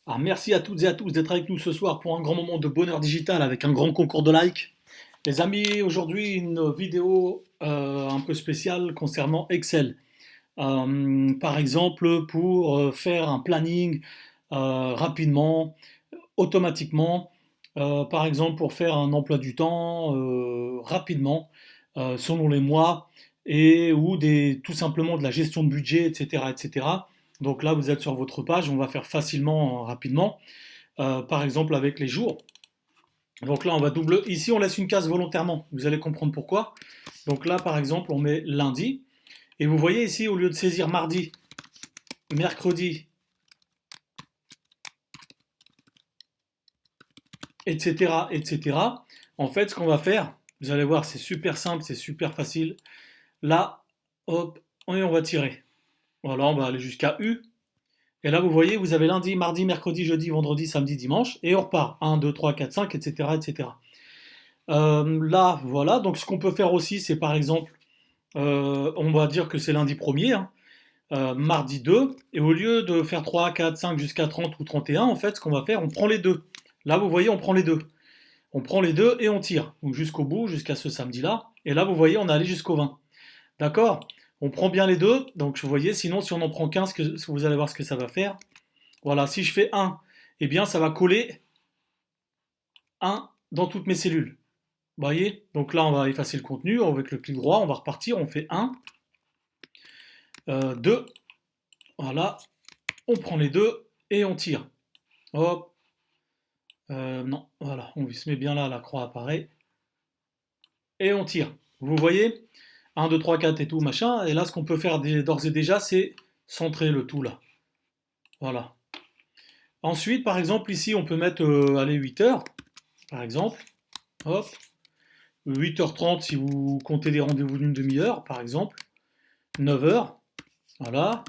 Alors, merci à toutes et à tous d'être avec nous ce soir pour un grand moment de bonheur digital avec un grand concours de likes. Les amis, aujourd'hui une vidéo un peu spéciale concernant Excel. Par exemple, pour faire un planning rapidement, automatiquement. Par exemple, pour faire un emploi du temps rapidement, selon les mois, et ou tout simplement de la gestion de budget, etc., etc. Donc là, vous êtes sur votre page, on va faire facilement, rapidement. Par exemple avec les jours. Donc là, on va double. Ici, on laisse une case volontairement. Vous allez comprendre pourquoi. Donc là, par exemple, on met lundi. Et vous voyez ici, au lieu de saisir mardi, mercredi, etc., etc., en fait, ce qu'on va faire, vous allez voir, c'est super simple, c'est super facile. Là, hop, et on va tirer. Voilà, on va aller jusqu'à U. Et là, vous voyez, vous avez lundi, mardi, mercredi, jeudi, vendredi, samedi, dimanche. Et on repart. Un, 2, 3, 4, 5, etc., etc. Là, voilà. Donc, ce qu'on peut faire aussi, c'est par exemple, on va dire que c'est lundi premier, hein, mardi 2, et au lieu de faire 3, 4, 5 jusqu'à 30 ou 31, en fait, ce qu'on va faire, on prend les deux. Là, vous voyez, on prend les deux. On prend les deux et on tire. Donc, jusqu'au bout, jusqu'à ce samedi-là. Et là, vous voyez, on est allé jusqu'au 20. D'accord? On prend bien les deux. Donc, vous voyez, sinon, si on en prend 15, vous allez voir ce que ça va faire. Voilà, si je fais un, eh bien, ça va coller un dans toutes mes cellules. Vous voyez? Donc là, on va effacer le contenu avec le clic droit, on va repartir, on fait un, 2, voilà, on prend les deux et on tire. Hop, non, voilà, on se met bien là, la croix apparaît, et on tire. Vous voyez? Un, 2, 3, 4 et tout, machin, et là, ce qu'on peut faire d'ores et déjà, c'est centrer le tout là. Voilà. Ensuite, par exemple, ici, on peut mettre, allez, 8 heures, par exemple. Hop, 8h30 si vous comptez des rendez-vous d'une demi-heure, par exemple. 9 heures, voilà.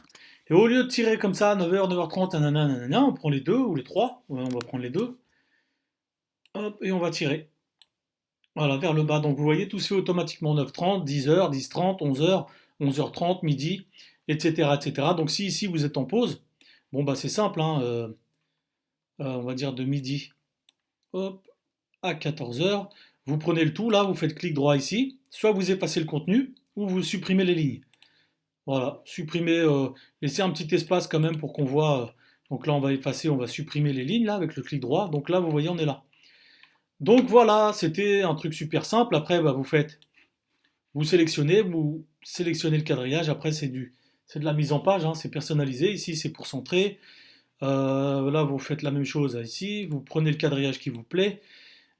Et au lieu de tirer comme ça, 9h, 9h30, nanana, nanana, on prend les deux ou les trois. Ouais, on va prendre les deux. Hop, et on va tirer. Voilà, vers le bas. Donc vous voyez, tout se fait automatiquement. 9h30, 10h, 10h30, 11h, 11h30, midi, etc., etc. Donc si ici vous êtes en pause, bon bah c'est simple, hein, on va dire de midi, hop, à 14h. Vous prenez le tout, là, vous faites clic droit ici. Soit vous effacez le contenu, ou vous supprimez les lignes. Voilà, supprimer, laisser un petit espace quand même pour qu'on voit. Donc là, on va effacer, on va supprimer les lignes là avec le clic droit. Donc là, vous voyez, on est là. Donc voilà, c'était un truc super simple. Après, bah, vous sélectionnez le quadrillage. Après, c'est de la mise en page, hein, c'est personnalisé. Ici, c'est pour centrer. Là, vous faites la même chose ici. Vous prenez le quadrillage qui vous plaît.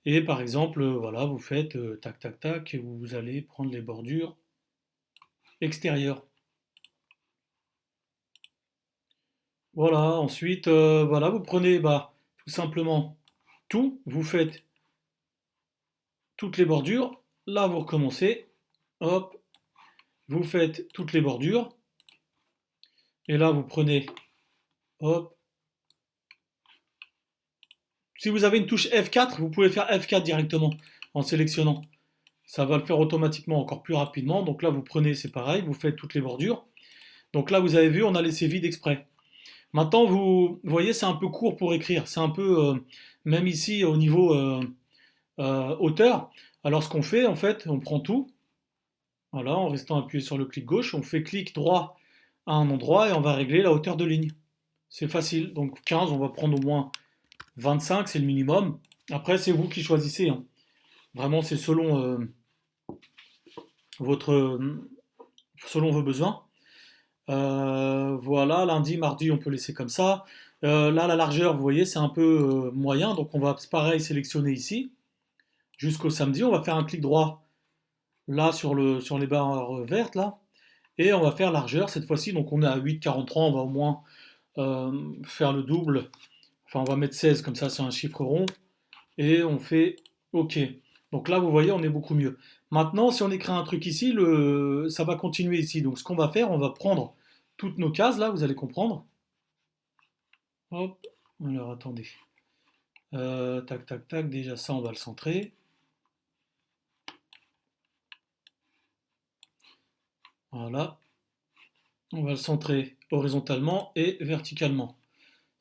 Et par exemple, voilà, vous faites tac, tac, tac. Et vous allez prendre les bordures extérieures. Voilà, ensuite, voilà, vous prenez bah, tout simplement tout, vous faites toutes les bordures, là vous recommencez, hop, vous faites toutes les bordures, et là vous prenez, hop, si vous avez une touche F4, vous pouvez faire F4 directement en sélectionnant, ça va le faire automatiquement encore plus rapidement, donc là vous prenez, c'est pareil, vous faites toutes les bordures, donc là vous avez vu, on a laissé vide exprès. Maintenant, vous voyez, c'est un peu court pour écrire, c'est un peu, même ici au niveau hauteur. Alors ce qu'on fait, en fait, on prend tout, voilà, en restant appuyé sur le clic gauche, on fait clic droit à un endroit et on va régler la hauteur de ligne. C'est facile, donc 15, on va prendre au moins 25, c'est le minimum. Après, c'est vous qui choisissez, hein. Vraiment, c'est votre, selon vos besoins. Voilà, lundi, mardi, on peut laisser comme ça. Là, la largeur, vous voyez, c'est un peu moyen, donc on va pareil sélectionner ici. Jusqu'au samedi, on va faire un clic droit là sur les barres vertes là, et on va faire largeur cette fois-ci. Donc on est à 8,43, on va au moins faire le double. Enfin, on va mettre 16 comme ça, c'est un chiffre rond, et on fait OK. Donc là, vous voyez, on est beaucoup mieux. Maintenant, si on écrit un truc ici, ça va continuer ici. Donc ce qu'on va faire, on va prendre toutes nos cases là, vous allez comprendre. Hop, alors attendez. Tac, tac, tac, déjà ça, on va le centrer. Voilà, on va le centrer horizontalement et verticalement.